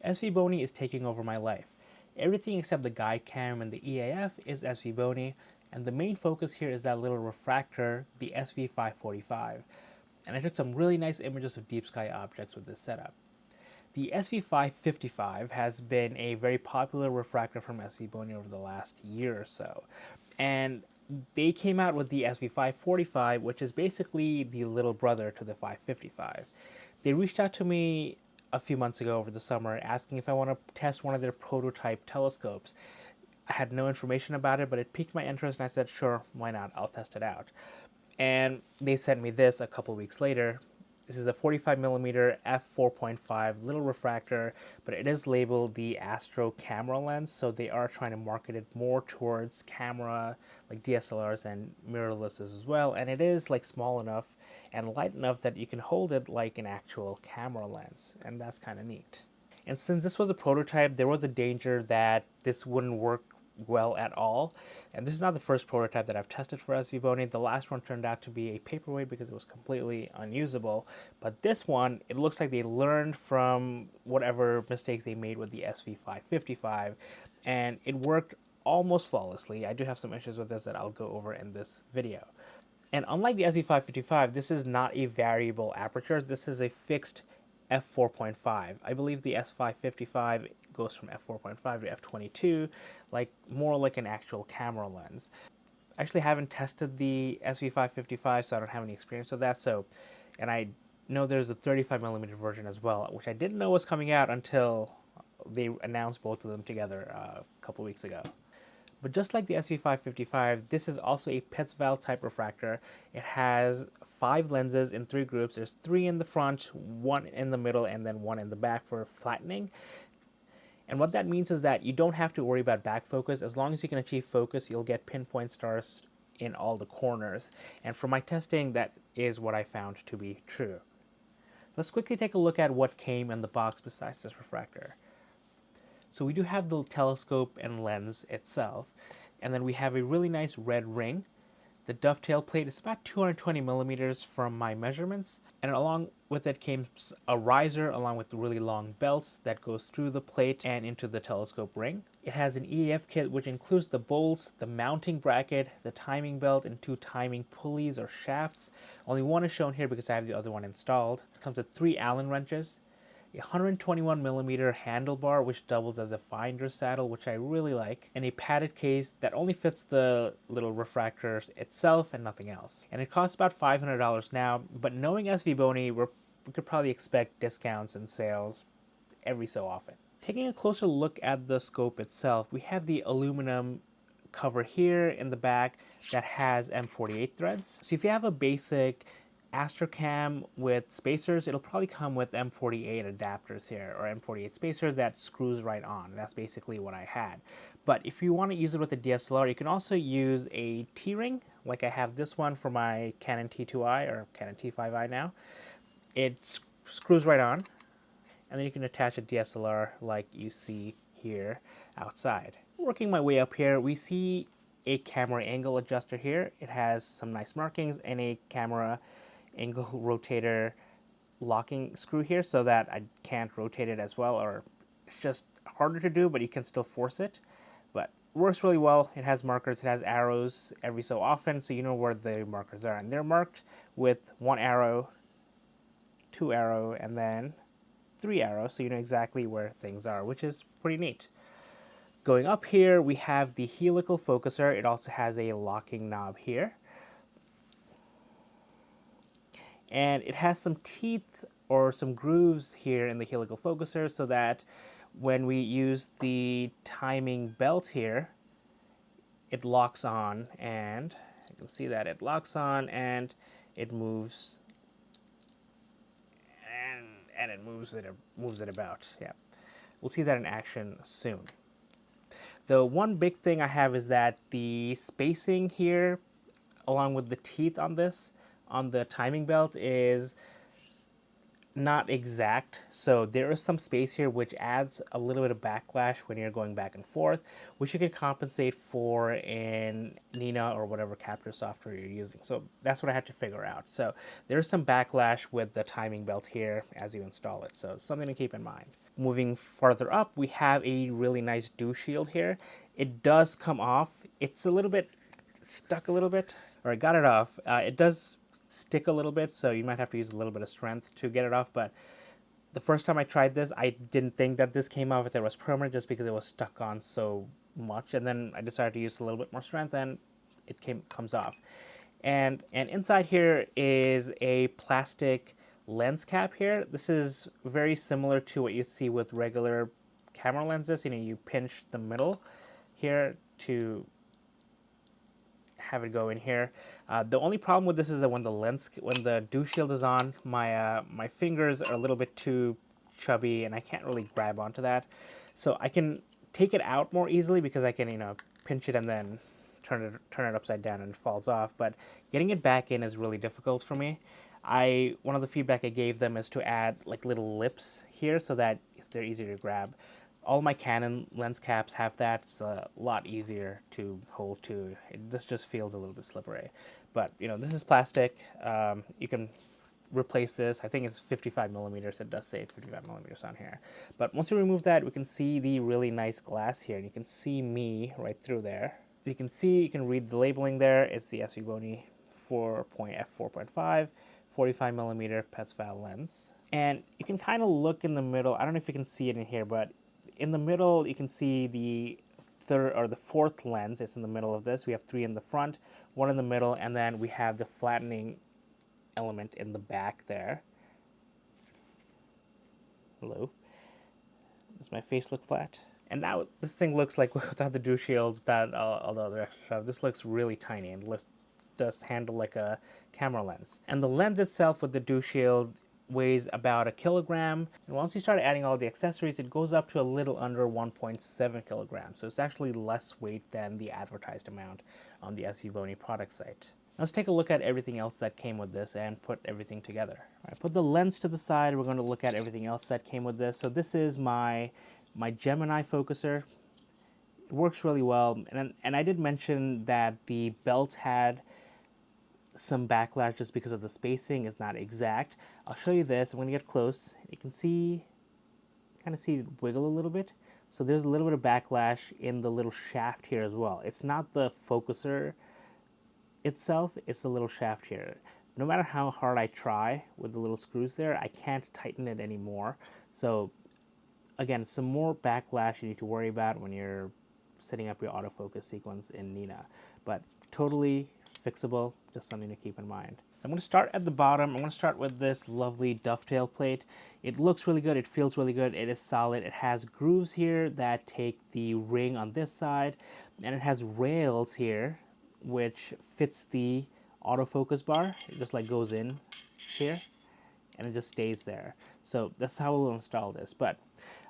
Svbony is taking over my life. Everything except the guide cam and the EAF is Svbony, and the main focus here is that little refractor, the SV545. And I took some really nice images of deep sky objects with this setup. The SV555 has been a very popular refractor from Svbony over the last year or so, and they came out with the SV545, which is basically the little brother to the 555. They reached out to me a few months ago over the summer asking if I want to test one of their prototype telescopes. I had no information about it, but it piqued my interest and I said, sure, why not? I'll test it out. And they sent me this a couple weeks later. This is a 45mm f4.5 little refractor, but it is labeled the Astro camera lens, so they are trying to market it more towards camera, like DSLRs and mirrorlesses as well. And it is like small enough and light enough that you can hold it like an actual camera lens, and that's kind of neat. And since this was a prototype, there was a danger that this wouldn't work well at all. And this is not the first prototype that I've tested for Svbony. The last one turned out to be a paperweight because it was completely unusable. But this one, it looks like they learned from whatever mistakes they made with the SV555, and it worked almost flawlessly. I do have some issues with this that I'll go over in this video. And unlike the SV555, this is not a variable aperture. This is a fixed f4.5. I believe the S555 goes from f4.5 to f22, like more like an actual camera lens. I actually haven't tested the SV555, so I don't have any experience with that. And I know there's a 35mm version as well, which I didn't know was coming out until they announced both of them together a couple weeks ago. But just like the SV555, this is also a Pitts valve type refractor. It has 5 lenses in 3 groups. There's 3 in the front, 1 in the middle, and then 1 in the back for flattening. And what that means is that you don't have to worry about back focus. As long as you can achieve focus, you'll get pinpoint stars in all the corners. And from my testing, that is what I found to be true. Let's quickly take a look at what came in the box besides this refractor. So we do have the telescope and lens itself, and then we have a really nice red ring. The dovetail plate is about 220mm from my measurements, and along with it came a riser along with really long belts that goes through the plate and into the telescope ring. It has an EAF kit which includes the bolts, the mounting bracket, the timing belt, and 2 timing pulleys or shafts. Only one is shown here because I have the other one installed. It comes with 3 Allen wrenches, a 121mm handlebar which doubles as a finder saddle, which I really like, and a padded case that only fits the little refractor itself and nothing else. And it costs about $500 now, but knowing Svbony, we could probably expect discounts and sales every so often. Taking a closer look at the scope itself, we have the aluminum cover here in the back that has M48 threads. So if you have a basic Astrocam with spacers, it'll probably come with M48 adapters here, or M48 spacer that screws right on. That's basically what I had. But if you want to use it with a DSLR, you can also use a T-ring, like I have this one for my Canon T2i, or Canon T5i now. It screws right on, and then you can attach a DSLR like you see here outside. Working my way up here, we see a camera angle adjuster here. It has some nice markings and a camera angle rotator locking screw here so that I can't rotate it as well, or it's just harder to do, but you can still force it. But it works really well. It has markers, it has arrows every so often, so you know where the markers are. And they're marked with 1 arrow, 2 arrow, and then 3 arrows, so you know exactly where things are, which is pretty neat. Going up here, we have the helical focuser. It also has a locking knob here. And it has some teeth or some grooves here in the helical focuser so that when we use the timing belt here, it locks on, and you can see that it locks on and it moves, and it moves it about. Yeah, we'll see that in action soon. The one big thing I have is that the spacing here, along with the teeth on this, on the timing belt, is not exact. So there is some space here which adds a little bit of backlash when you're going back and forth, which you can compensate for in Nina or whatever capture software you're using. So that's what I had to figure out. So there's some backlash with the timing belt here as you install it. So something to keep in mind. Moving farther up, we have a really nice dew shield here. It does come off. It's a little bit stuck a little bit. All right, got it off. It does stick a little bit, so you might have to use a little bit of strength to get it off, but the first time I tried this, I didn't think that this came off, that it was permanent, just because it was stuck on so much, and then I decided to use a little bit more strength, and it comes off. And inside here is a plastic lens cap here. This is very similar to what you see with regular camera lenses. You know, you pinch the middle here to have it go in here. The only problem with this is that when the dew shield is on, my fingers are a little bit too chubby and I can't really grab onto that. So I can take it out more easily because I can, you know, pinch it and then turn it upside down and it falls off. But getting it back in is really difficult for me. One of the feedback I gave them is to add like little lips here so that they're easier to grab. All my Canon lens caps have that. It's a lot easier to hold too. This just feels a little bit slippery. But, you know, this is plastic. You can replace this. I think it's 55 millimeters. It does say 55 millimeters on here. But once you remove that, we can see the really nice glass here. And you can see me right through there. You can see, you can read the labeling there. It's the Svbony f4.5 45 millimeter Petzval lens. And you can kind of look in the middle. I don't know if you can see it in here, but in the middle, you can see the third or the fourth lens. It's in the middle of this. We have 3 in the front, 1 in the middle, and then we have the flattening element in the back there. Hello. Does my face look flat? And now this thing looks like, without the dew shield, without all the other extra stuff, this looks really tiny and does handle like a camera lens. And the lens itself with the dew shield weighs about 1 kilogram, and once you start adding all the accessories, it goes up to a little under 1.7 kilograms. So it's actually less weight than the advertised amount on the Svbony product site. Let's take a look at everything else that came with this and put everything together. All right, put the lens to the side. We're going to look at everything else that came with this. So this is my Gemini focuser. It works really well, and I did mention that the belt had some backlash just because of the spacing is not exact. I'll show you this. I'm going to get close. You can see, kind of see it wiggle a little bit. So there's a little bit of backlash in the little shaft here as well. It's not the focuser itself, it's the little shaft here. No matter how hard I try with the little screws there, I can't tighten it anymore. So again, some more backlash you need to worry about when you're setting up your autofocus sequence in Nina. But totally fixable, just something to keep in mind. I'm going to start at the bottom. I'm going to start with this lovely dovetail plate. It looks really good. It feels really good. It is solid. It has grooves here that take the ring on this side, and it has rails here which fits the autofocus bar. It just like goes in here and it just stays there. So that's how we'll install this. But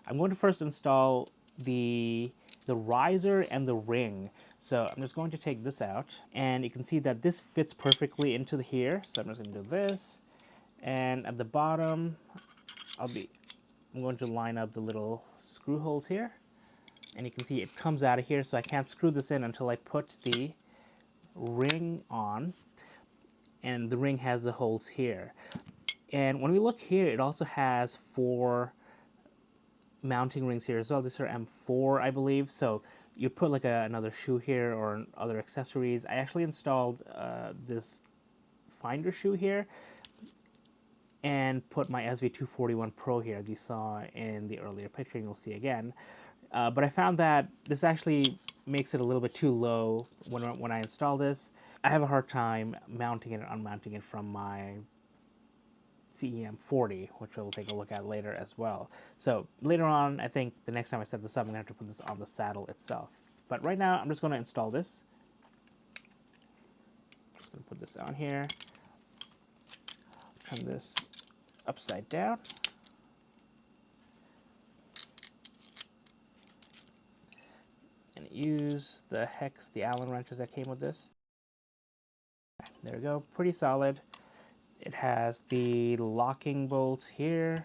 I'm going to first install the riser and the ring. So I'm just going to take this out, and you can see that this fits perfectly into here. So I'm just going to do this, and at the bottom I'm going to line up the little screw holes here, and you can see it comes out of here. So I can't screw this in until I put the ring on, and the ring has the holes here. And when we look here, it also has 4 mounting rings here as well. These are M4, I believe. So you put like another shoe here or other accessories. I actually installed this finder shoe here and put my SV241 Pro here, as you saw in the earlier picture, and you'll see again. But I found that this actually makes it a little bit too low when I install this. I have a hard time mounting it and unmounting it from my CEM40, which we'll take a look at later as well. So later on, I think the next time I set this up, I'm going to have to put this on the saddle itself. But right now, I'm just going to install this. I'm just going to put this on here. Turn this upside down. And use the hex, the Allen wrenches that came with this. There we go, pretty solid. It has the locking bolts here.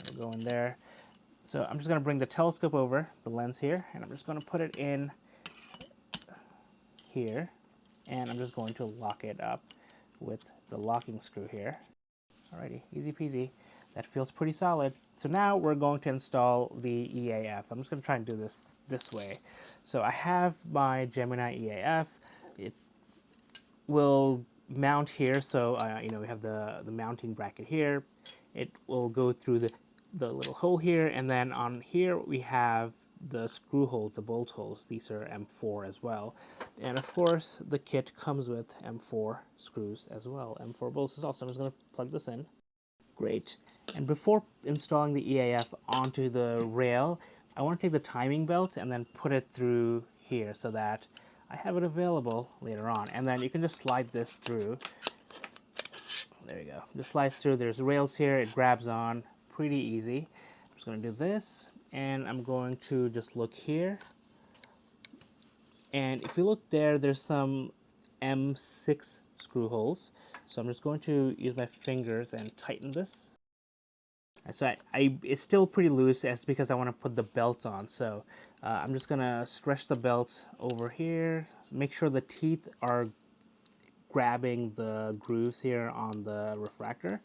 It'll go in there. So I'm just going to bring the telescope over, the lens here, and I'm just going to put it in here. And I'm just going to lock it up with the locking screw here. Alrighty, easy peasy. That feels pretty solid. So now we're going to install the EAF. I'm just going to try and do this way. So I have my Gemini EAF. It will mount here. So you know, we have the mounting bracket here. It will go through the little hole here, and then on here we have the screw holes, the bolt holes. These are M4 as well. And of course, the kit comes with M4 screws as well, M4 bolts as well. So I'm just going to plug this in. Great. And before installing the EAF onto the rail, I want to take the timing belt and then put it through here so that I have it available later on. And then you can just slide this through. There you go. Just slides through. There's rails here. It grabs on. Pretty easy. I'm just going to do this, and I'm going to just look here. And if you look there, there's some M6 screw holes. So I'm just going to use my fingers and tighten this. And so it's still pretty loose. That's because I want to put the belt on. So I'm just going to stretch the belt over here. Make sure the teeth are grabbing the grooves here on the refractor.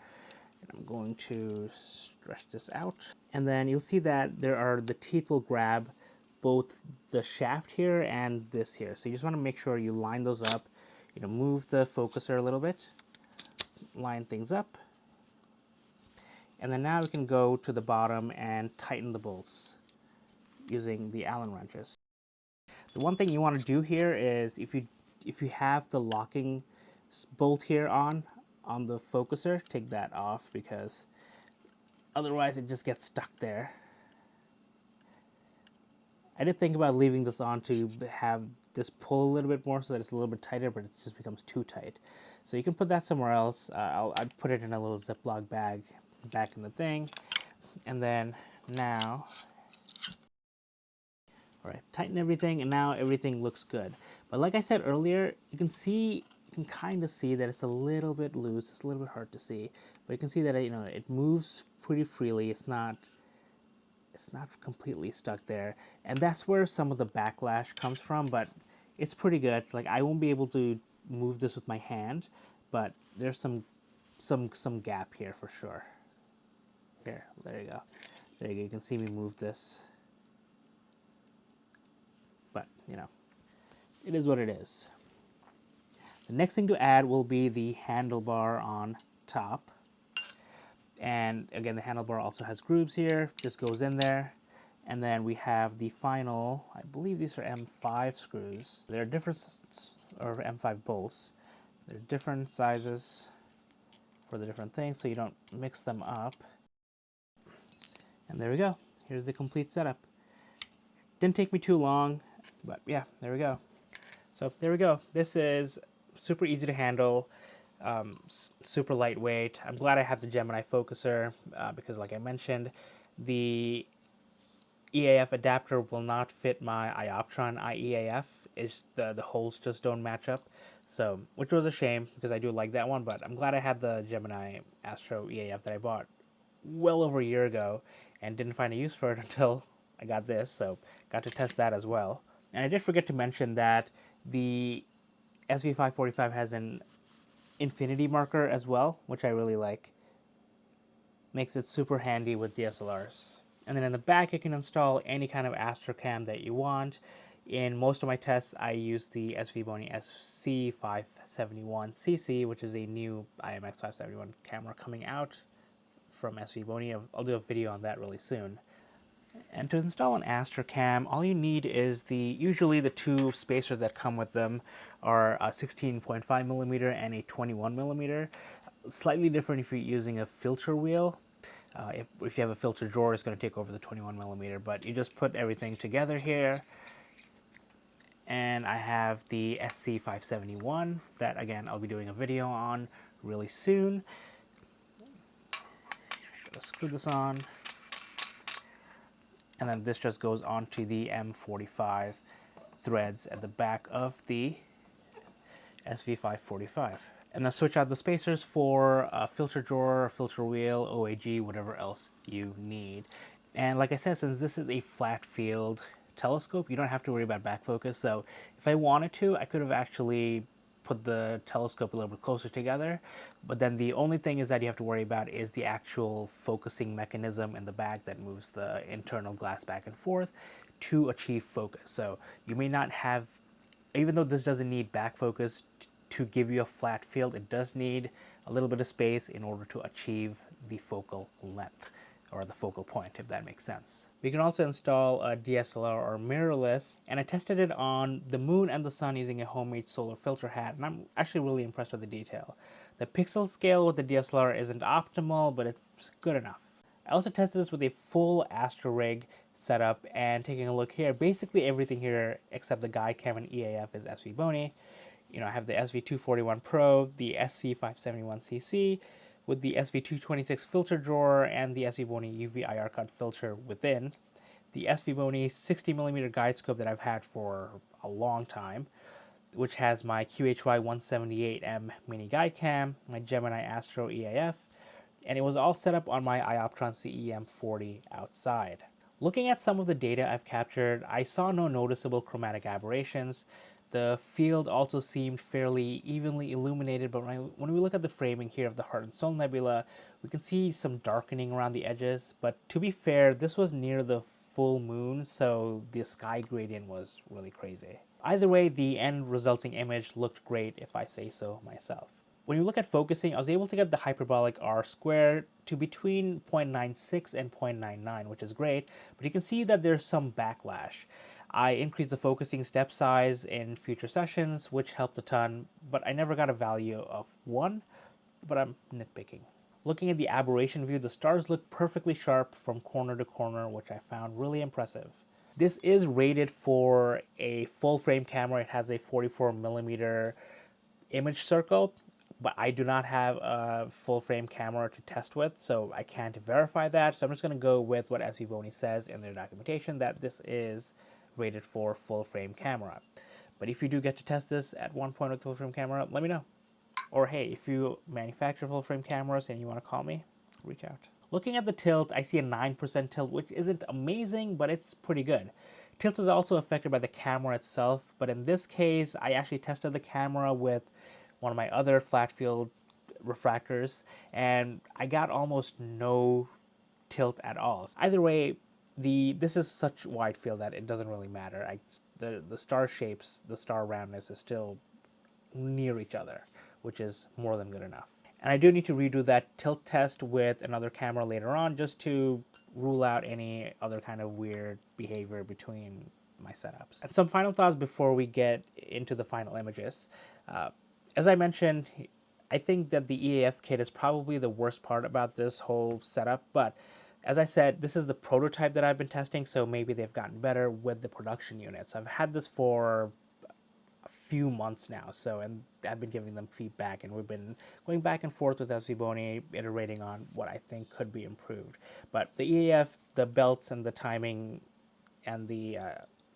And I'm going to stretch this out. And then you'll see that the teeth will grab both the shaft here and this here. So you just want to make sure you line those up. You know, move the focuser a little bit, line things up. And then now we can go to the bottom and tighten the bolts using the Allen wrenches. The one thing you want to do here is if you have the locking bolt here on the focuser, take that off, because otherwise it just gets stuck there. I did think about leaving this on to have this pull a little bit more so that it's a little bit tighter, but it just becomes too tight. So you can put that somewhere else. I'd put it in a little Ziploc bag back in the thing. And then now, all right, tighten everything, and now everything looks good. But like I said earlier, you can kind of see that it's a little bit loose. It's a little bit hard to see, but you can see that it moves pretty freely. It's not completely stuck there, and that's where some of the backlash comes from. But it's pretty good. Like, I won't be able to move this with my hand, but there's some gap here for sure. Here, there you go. There you go. You can see me move this, but it is what it is. The next thing to add will be the handlebar on top. And again, the handlebar also has grooves here, just goes in there. And then we have the final, I believe these are M5 screws. They're different, or M5 bolts. They're different sizes for the different things, so you don't mix them up. And there we go. Here's the complete setup. Didn't take me too long, but yeah, there we go. So there we go. This is super easy to handle. Super lightweight. I'm glad I have the Gemini focuser because, like I mentioned, the EAF adapter will not fit my Ioptron iEAF. The holes just don't match up, so which was a shame because I do like that one. But I'm glad I had the Gemini Astro EAF that I bought well over a year ago and didn't find a use for it until I got this, so got to test that as well. And I did forget to mention that the SV545 has an infinity marker as well, which I really like. Makes it super handy with DSLRs. And then in the back, you can install any kind of Astrocam that you want. In most of my tests, I use the Svbony SV545, which is a new IMX571 camera coming out from Svbony. I'll do a video on that really soon. And to install an Astrocam, all you need is usually the two spacers that come with them are a 16.5mm and a 21mm. Slightly different if you're using a filter wheel. If you have a filter drawer, it's going to take over the 21mm, but you just put everything together here. And I have the SC571 that, again, I'll be doing a video on really soon. Let's screw this on. And then this just goes onto the M45 threads at the back of the SV545. And then switch out the spacers for a filter drawer, filter wheel, OAG, whatever else you need. And like I said, since this is a flat field telescope, you don't have to worry about back focus. So if I wanted to, I could have actually put the telescope a little bit closer together. But then the only thing is that you have to worry about is the actual focusing mechanism in the back that moves the internal glass back and forth to achieve focus. So you may not have, even though this doesn't need back focus to give you a flat field, it does need a little bit of space in order to achieve the focal length, or the focal point, if that makes sense. We can also install a DSLR or mirrorless, and I tested it on the moon and the sun using a homemade solar filter hat, and I'm actually really impressed with the detail. The pixel scale with the DSLR isn't optimal, but it's good enough. I also tested this with a full Astro rig setup, and taking a look here, basically everything here except the guide cam and EAF is Svbony. I have the SV241 Pro, the SC571cc, with the SV226 filter drawer and the Svbony UV IR cut filter within, the Svbony 60mm guide scope that I've had for a long time, which has my QHY 178M mini guide cam, my Gemini Astro EAF, and it was all set up on my Ioptron CEM40 outside. Looking at some of the data I've captured, I saw no noticeable chromatic aberrations. The field also seemed fairly evenly illuminated, but when we look at the framing here of the Heart and Soul Nebula, we can see some darkening around the edges. But to be fair, this was near the full moon, so the sky gradient was really crazy. Either way, the end resulting image looked great, if I say so myself. When you look at focusing, I was able to get the hyperbolic R square to between 0.96 and 0.99, which is great, but you can see that there's some backlash. I increased the focusing step size in future sessions, which helped a ton, but I never got a value of 1, but I'm nitpicking. Looking at the aberration view, the stars look perfectly sharp from corner to corner, which I found really impressive. This is rated for a full frame camera. It has a 44mm image circle, but I do not have a full frame camera to test with, so I can't verify that. So I'm just going to go with what Svbony says in their documentation, that this is rated for full frame camera. But if you do get to test this at one point with full frame camera, let me know. Or hey, if you manufacture full frame cameras and you want to call me, reach out. Looking at the tilt, I see a 9% tilt, which isn't amazing, but it's pretty good. Tilt is also affected by the camera itself, but in this case, I actually tested the camera with one of my other flat field refractors, and I got almost no tilt at all. Either way, this is such wide field that it doesn't really matter. The star shapes, the star roundness is still near each other, which is more than good enough. And I do need to redo that tilt test with another camera later on, just to rule out any other kind of weird behavior between my setups. And some final thoughts before we get into the final images. As I mentioned, I think that the EAF kit is probably the worst part about this whole setup, but as I said, this is the prototype that I've been testing, so maybe they've gotten better with the production units. I've had this for a few months now, and I've been giving them feedback, and we've been going back and forth with Svbony, iterating on what I think could be improved. But the EAF, the belts and the timing and the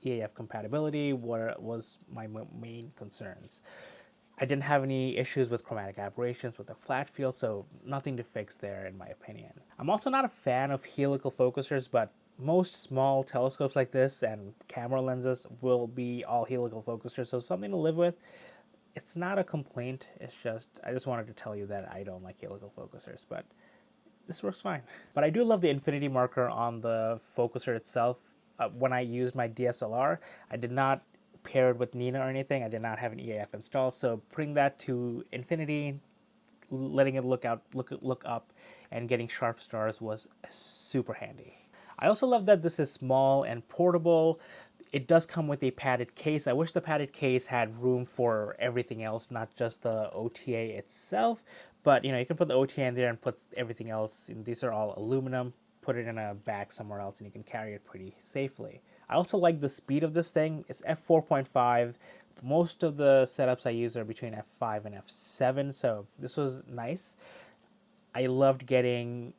EAF compatibility was my main concerns. I didn't have any issues with chromatic aberrations with the flat field, so nothing to fix there in my opinion. I'm also not a fan of helical focusers, but most small telescopes like this and camera lenses will be all helical focusers, so something to live with. It's not a complaint, it's just, I just wanted to tell you that I don't like helical focusers, but this works fine. But I do love the infinity marker on the focuser itself. When I used my DSLR, I did not paired with Nina or anything. I did not have an EAF installed, so putting that to infinity, letting it look up, and getting sharp stars was super handy. I also love that this is small and portable. It does come with a padded case. I wish the padded case had room for everything else, not just the OTA itself, but you can put the OTA in there and put everything else, and these are all aluminum. Put it in a bag somewhere else and you can carry it pretty safely. I also like the speed of this thing. It's f4.5. Most of the setups I use are between f5 and f7, so this was nice. I loved getting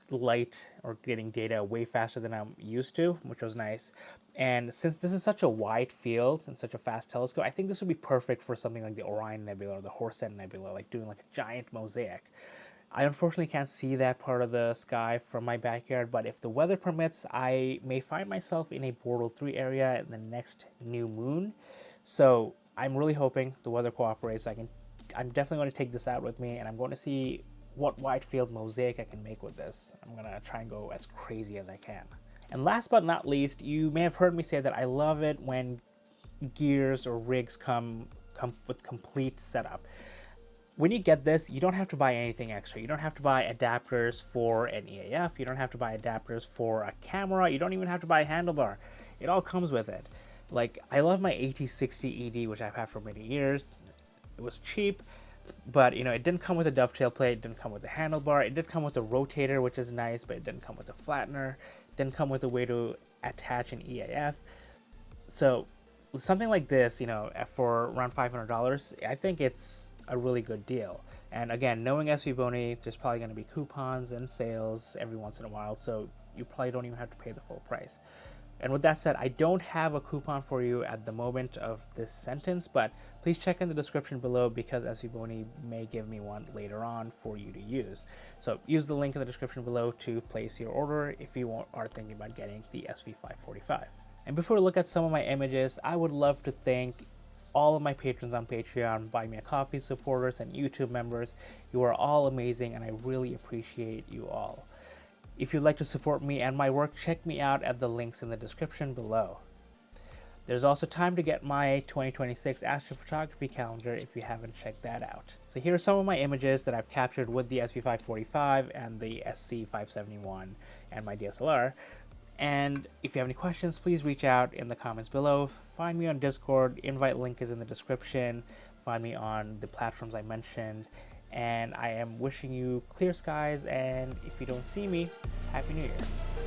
light or getting data way faster than I'm used to, which was nice. And since this is such a wide field and such a fast telescope, I think this would be perfect for something like the Orion Nebula or the Horsehead Nebula, like doing like a giant mosaic. I unfortunately can't see that part of the sky from my backyard, but if the weather permits, I may find myself in a Bortle 3 area in the next new moon. So I'm really hoping the weather cooperates. I'm definitely going to take this out with me, and I'm going to see what wide field mosaic I can make with this. I'm going to try and go as crazy as I can. And last but not least, you may have heard me say that I love it when gears or rigs come with complete setup. When you get this, you don't have to buy anything extra. You don't have to buy adapters for an EAF. You don't have to buy adapters for a camera. You don't even have to buy a handlebar. It all comes with it. Like, I love my AT60 ED, which I've had for many years. It was cheap, but you know, it didn't come with a dovetail plate. It didn't come with a handlebar. It did come with a rotator, which is nice, but it didn't come with a flattener. It didn't come with a way to attach an EAF. So something like this, you know, for around $500, I think it's a really good deal. And again, knowing Svbony, there's probably going to be coupons and sales every once in a while, so you probably don't even have to pay the full price. And with that said, I don't have a coupon for you at the moment of this sentence, but please check in the description below because Svbony may give me one later on for you to use. So use the link in the description below to place your order if you are thinking about getting the SV545. And before we look at some of my images, I would love to thank all of my patrons on Patreon, Buy Me a Coffee supporters, and YouTube members. You are all amazing, and I really appreciate you all. If you'd like to support me and my work, check me out at the links in the description below. There's also time to get my 2026 astrophotography calendar if you haven't checked that out. So here are some of my images that I've captured with the SV545 and the SC571 and my DSLR. And if you have any questions, please reach out in the comments below. Find me on Discord, invite link is in the description. Find me on the platforms I mentioned. And I am wishing you clear skies, and if you don't see me, Happy New Year.